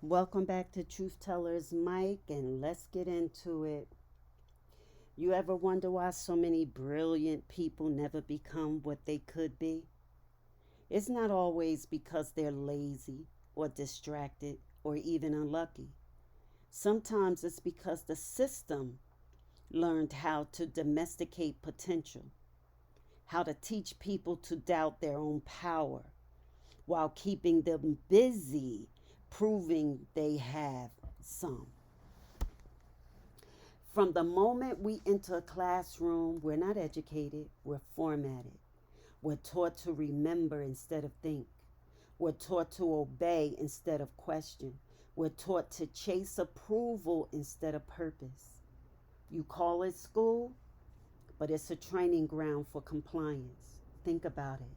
Welcome back to Truth Tellers Mike, and let's get into it. You ever wonder why so many brilliant people never become what they could be? It's not always because they're lazy or distracted or even unlucky. Sometimes it's because the system learned how to domesticate potential, how to teach people to doubt their own power while keeping them busy proving they have some. From the moment we enter a classroom, we're not educated, we're formatted. We're taught to remember instead of think. We're taught to obey instead of question. We're taught to chase approval instead of purpose. You call it school, but it's a training ground for compliance. Think about it.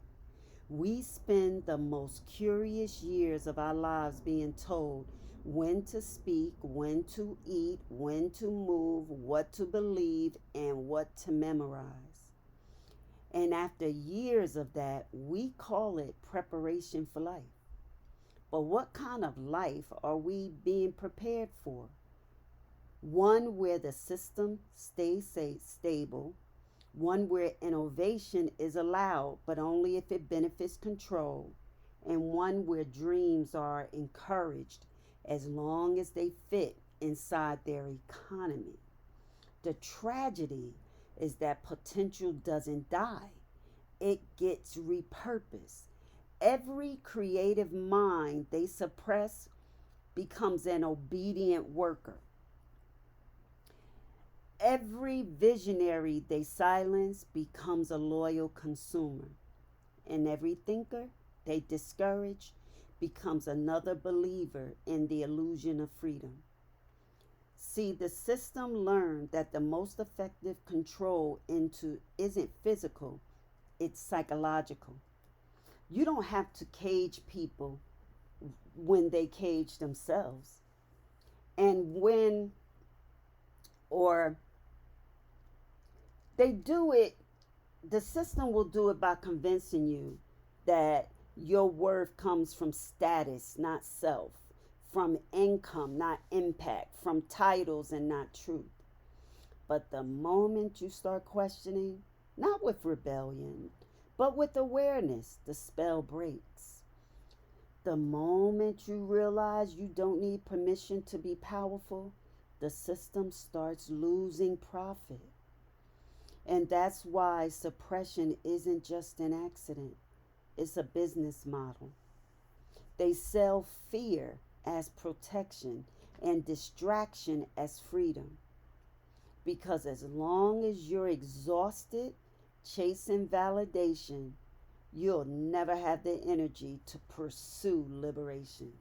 We spend the most curious years of our lives being told when to speak, when to eat, when to move, what to believe, and what to memorize. And after years of that, we call it preparation for life. But what kind of life are we being prepared for? One where the system stays stable, one where innovation is allowed, but only if it benefits control, and one where dreams are encouraged as long as they fit inside their economy. The tragedy is that potential doesn't die, it gets repurposed. Every creative mind they suppress becomes an obedient worker. Every visionary they silence becomes a loyal consumer. And every thinker they discourage becomes another believer in the illusion of freedom. See, the system learned that the most effective control into isn't physical, it's psychological. You don't have to cage people when they cage themselves. And when or they do it, the system will do it by convincing you that your worth comes from status, not self, from income, not impact, from titles and not truth. But the moment you start questioning, not with rebellion, but with awareness, the spell breaks. The moment you realize you don't need permission to be powerful, the system starts losing profit. And that's why suppression isn't just an accident, it's a business model. They sell fear as protection and distraction as freedom. Because as long as you're exhausted chasing validation, you'll never have the energy to pursue liberation.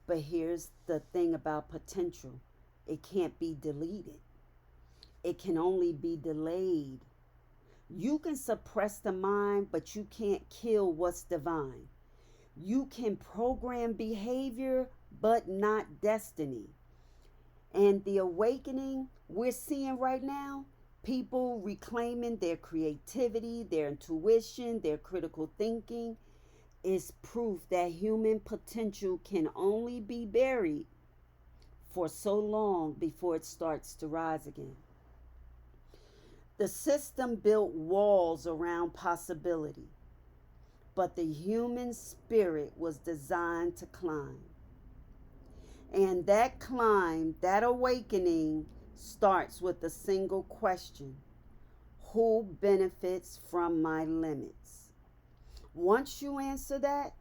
But here's the thing about potential, it can't be deleted, it can only be delayed. You can suppress the mind, but you can't kill what's divine. You can program behavior, but not destiny. And the awakening we're seeing right now, people reclaiming their creativity, their intuition, their critical thinking, is proof that human potential can only be buried for so long before it starts to rise again. The system built walls around possibility, but the human spirit was designed to climb. And that climb, that awakening, starts with a single question: who benefits from my limits? Once you answer that,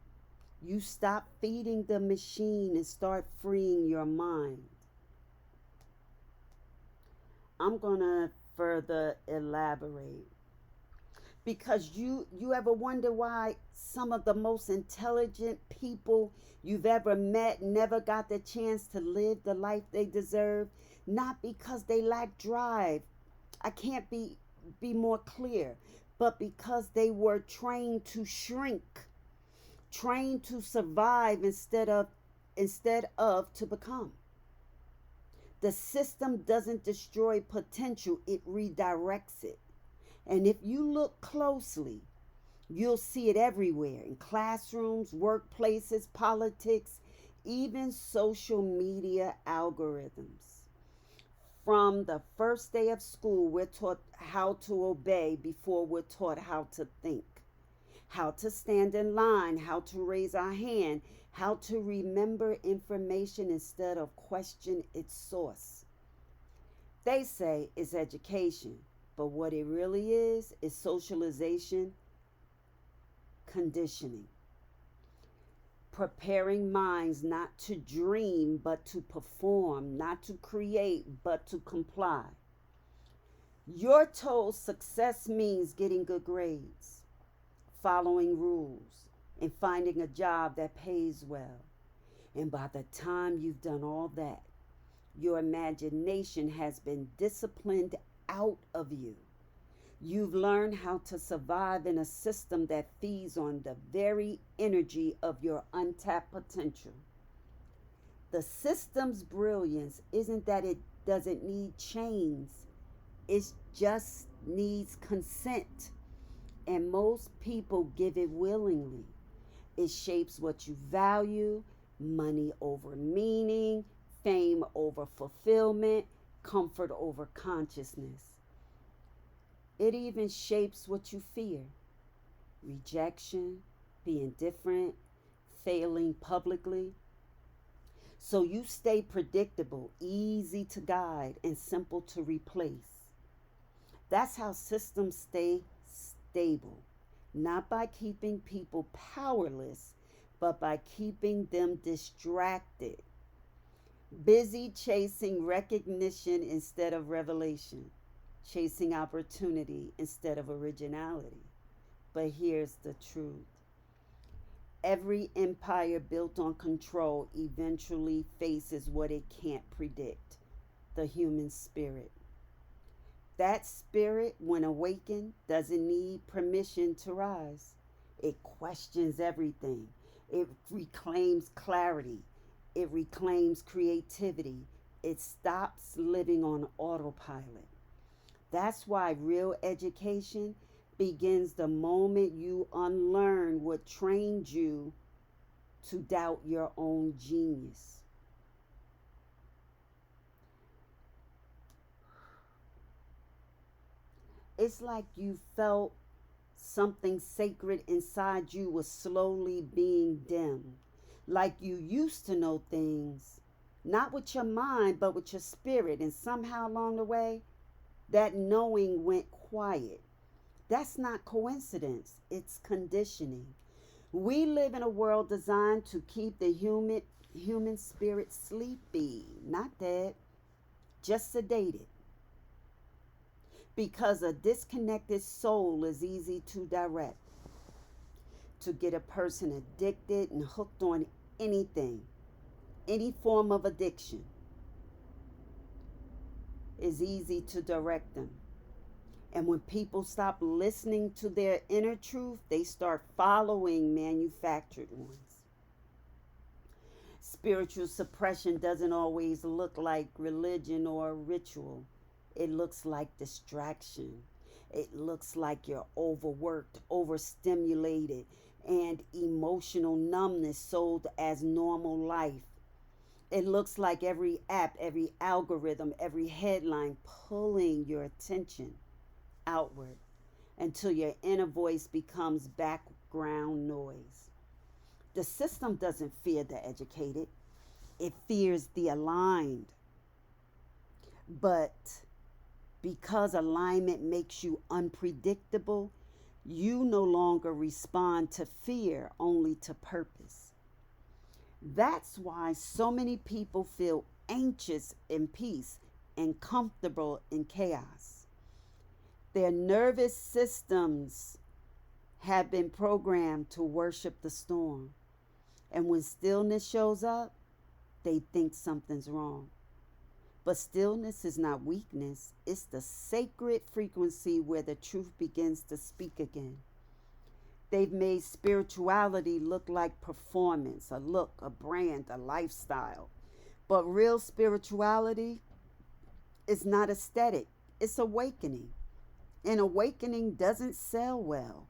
you stop feeding the machine and start freeing your mind. I'm going to further elaborate because you ever wonder why some of the most intelligent people you've ever met never got the chance to live the life they deserve? Not because they lack drive, I can't be more clear, but because they were trained to shrink, trained to survive instead of to become. The system doesn't destroy potential, it redirects it. And if you look closely, you'll see it everywhere: in classrooms, workplaces, politics, Even social media algorithms. From the first day of school, we're taught how to obey before we're taught how to think, how to stand in line, how to raise our hand, how to remember information instead of question its source. They say it's education, but what it really is socialization, conditioning, preparing minds not to dream but to perform, not to create but to comply. You're told success means getting good grades, following rules, and finding a job that pays well. And by the time you've done all that, your imagination has been disciplined out of you. You've learned how to survive in a system that feeds on the very energy of your untapped potential. The system's brilliance isn't that it doesn't need chains, it just needs consent. And most people give it willingly. It shapes what you value: money over meaning, fame over fulfillment, comfort over consciousness. It even shapes what you fear: rejection, being different, failing publicly. So you stay predictable, easy to guide, and simple to replace. That's how systems stay stable, not by keeping people powerless, but by keeping them distracted, busy chasing recognition instead of revelation, chasing opportunity instead of originality. But here's the truth: every empire built on control eventually faces what it can't predict: the human spirit. That spirit, when awakened, doesn't need permission to rise. It questions everything. It reclaims clarity. It reclaims creativity. It stops living on autopilot. That's why real education begins the moment you unlearn what trained you to doubt your own genius. It's like you felt something sacred inside you was slowly being dimmed. Like you used to know things, not with your mind, but with your spirit. And somehow along the way, that knowing went quiet. That's not coincidence, it's conditioning. We live in a world designed to keep the human spirit sleepy, not dead, just sedated. Because a disconnected soul is easy to direct, to get a person addicted and hooked on anything, any form of addiction is easy to direct them. And when people stop listening to their inner truth, they start following manufactured ones. Spiritual suppression doesn't always look like religion or ritual. It looks like distraction. It looks like you're overworked, overstimulated, and emotional numbness sold as normal life. It looks like every app, every algorithm, every headline pulling your attention outward until your inner voice becomes background noise. The system doesn't fear the educated, it fears the aligned. But because alignment makes you unpredictable, you no longer respond to fear, only to purpose. That's why so many people feel anxious in peace and comfortable in chaos. Their nervous systems have been programmed to worship the storm. And when stillness shows up, they think something's wrong. But stillness is not weakness, it's the sacred frequency where the truth begins to speak again. They've made spirituality look like performance, a look, a brand, a lifestyle. But real spirituality is not aesthetic, it's awakening. And awakening doesn't sell well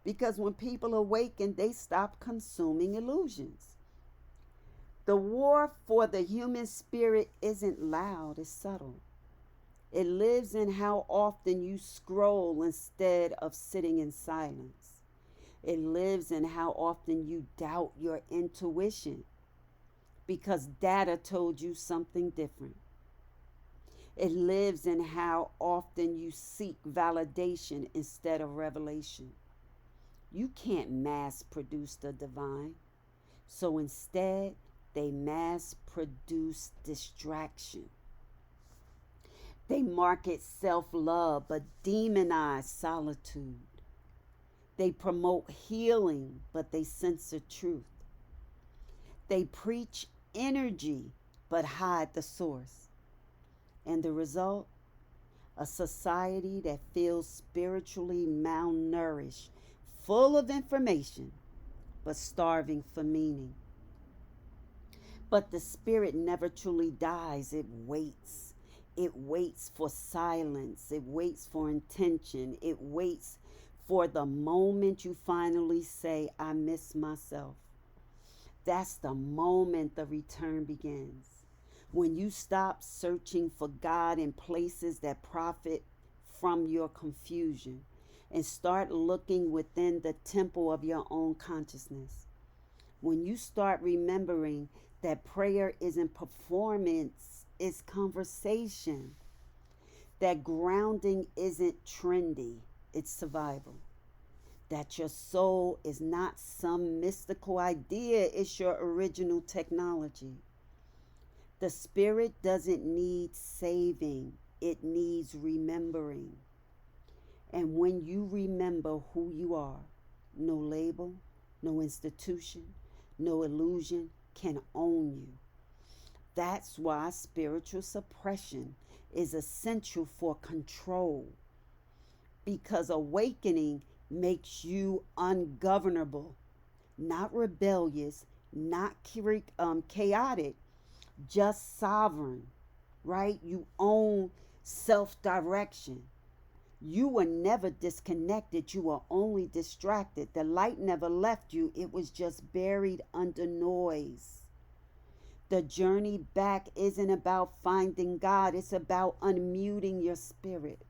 because when people awaken, they stop consuming illusions. The war for the human spirit isn't loud, it's subtle. It lives in how often you scroll instead of sitting in silence. It lives in how often you doubt your intuition because data told you something different. It lives in how often you seek validation instead of revelation. You can't mass produce the divine. So instead, they mass produce distraction. They market self love but demonize solitude. They promote healing but they censor truth. They preach energy but hide the source. And the result? A society that feels spiritually malnourished, full of information, but starving for meaning. But the spirit never truly dies, it waits. It waits for silence, it waits for intention, it waits for the moment you finally say, I miss myself. That's the moment the return begins. When you stop searching for God in places that profit from your confusion and start looking within the temple of your own consciousness. When you start remembering that prayer isn't performance, it's conversation. That grounding isn't trendy, it's survival. That your soul is not some mystical idea, it's your original technology. The spirit doesn't need saving, it needs remembering. And when you remember who you are, no label, no institution, no illusion can own you. That's why spiritual suppression is essential for control. Because awakening makes you ungovernable, not rebellious, not chaotic, just sovereign, right? You own self direction. You were never disconnected, you were only distracted. The light never left you, it was just buried under noise. The journey back isn't about finding God, it's about unmuting your spirit,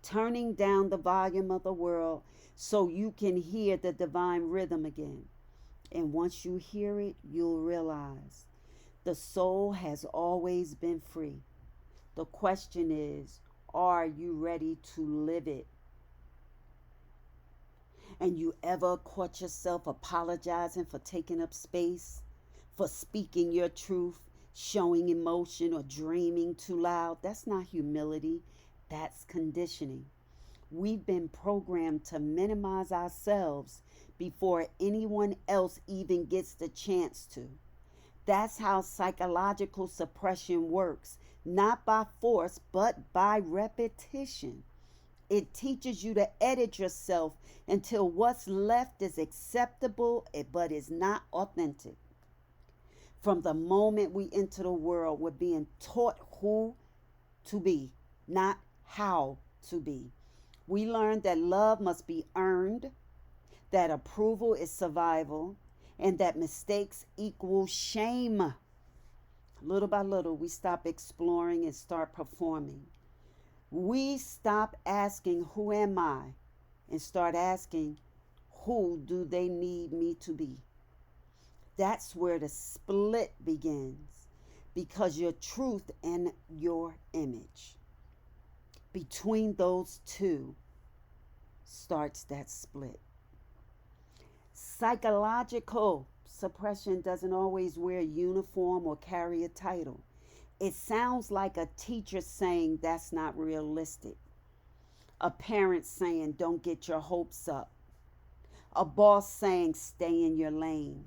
turning down the volume of the world so you can hear the divine rhythm again. And once you hear it, you'll realize the soul has always been free. The question is, are you ready to live it? And you ever caught yourself apologizing for taking up space, for speaking your truth, showing emotion, or dreaming too loud? That's not humility, that's conditioning. We've been programmed to minimize ourselves before anyone else even gets the chance to. That's how psychological suppression works, not by force, but by repetition. It teaches you to edit yourself until what's left is acceptable but is not authentic. From the moment we enter the world, we're being taught who to be, not how to be. We learn that love must be earned, that approval is survival, and that mistakes equal shame. Little by little, we stop exploring and start performing. We stop asking, who am I? And start asking, who do they need me to be? That's where the split begins because your truth and your image. Between those two starts that split. Psychological suppression doesn't always wear a uniform or carry a title. It sounds like a teacher saying that's not realistic, a parent saying don't get your hopes up, a boss saying stay in your lane.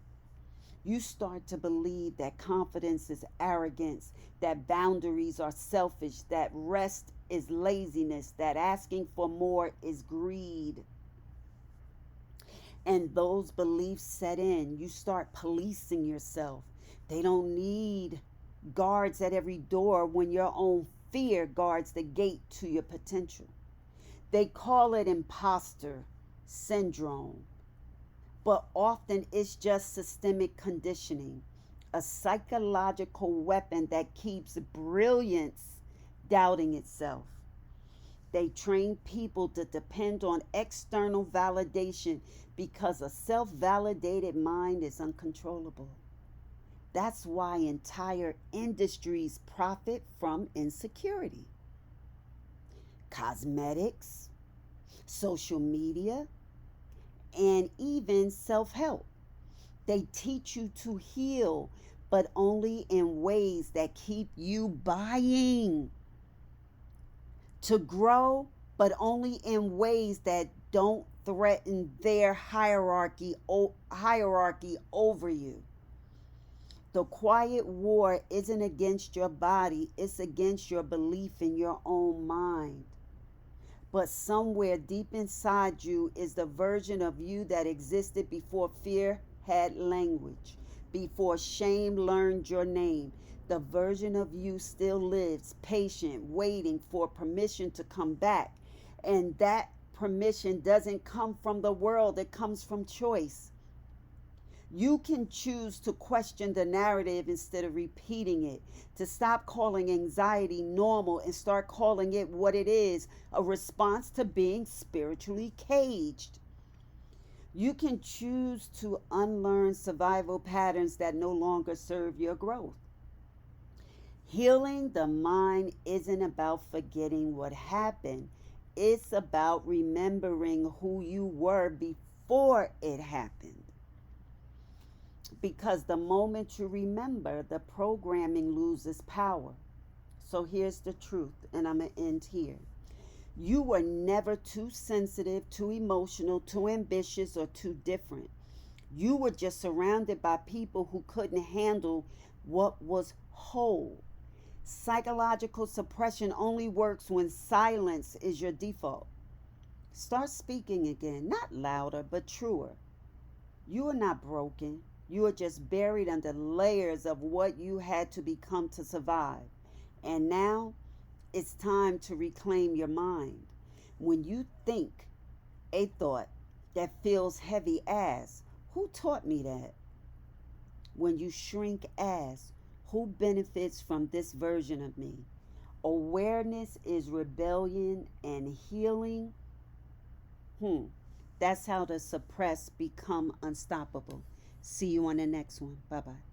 You start to believe that confidence is arrogance, that boundaries are selfish, that rest is laziness, that asking for more is greed. And those beliefs set in. You start policing yourself. They don't need guards at every door when your own fear guards the gate to your potential. They call it imposter syndrome, but often it's just systemic conditioning. a psychological weapon that keeps brilliance doubting itself. They train people to depend on external validation because a self validated mind is uncontrollable. That's why entire industries profit from insecurity. Cosmetics, social media, and even self help. They teach you to heal, but only in ways that keep you buying. To grow, but only in ways that don't threaten their hierarchy over you. The quiet war isn't against your body, it's against your belief in your own mind. But somewhere deep inside you is the version of you that existed before fear had language, before shame learned your name. The version of you still lives, patient, waiting for permission to come back. And that permission doesn't come from the world, it comes from choice. You can choose to question the narrative instead of repeating it, to stop calling anxiety normal and start calling it what it is, a response to being spiritually caged. You can choose to unlearn survival patterns that no longer serve your growth. Healing the mind isn't about forgetting what happened, it's about remembering who you were before it happened. Because the moment you remember, the programming loses power. So here's the truth, and I'm going to end here. You were never too sensitive, too emotional, too ambitious, or too different. You were just surrounded by people who couldn't handle what was whole. Psychological suppression only works when silence is your default. Start speaking again, not louder, but truer. You are not broken. You are just buried under layers of what you had to become to survive. And now it's time to reclaim your mind. When you think a thought that feels heavy, ask, who taught me that? When you shrink, ask, who benefits from this version of me? Awareness is rebellion and healing. That's how the suppressed become unstoppable. See you on the next one. Bye bye.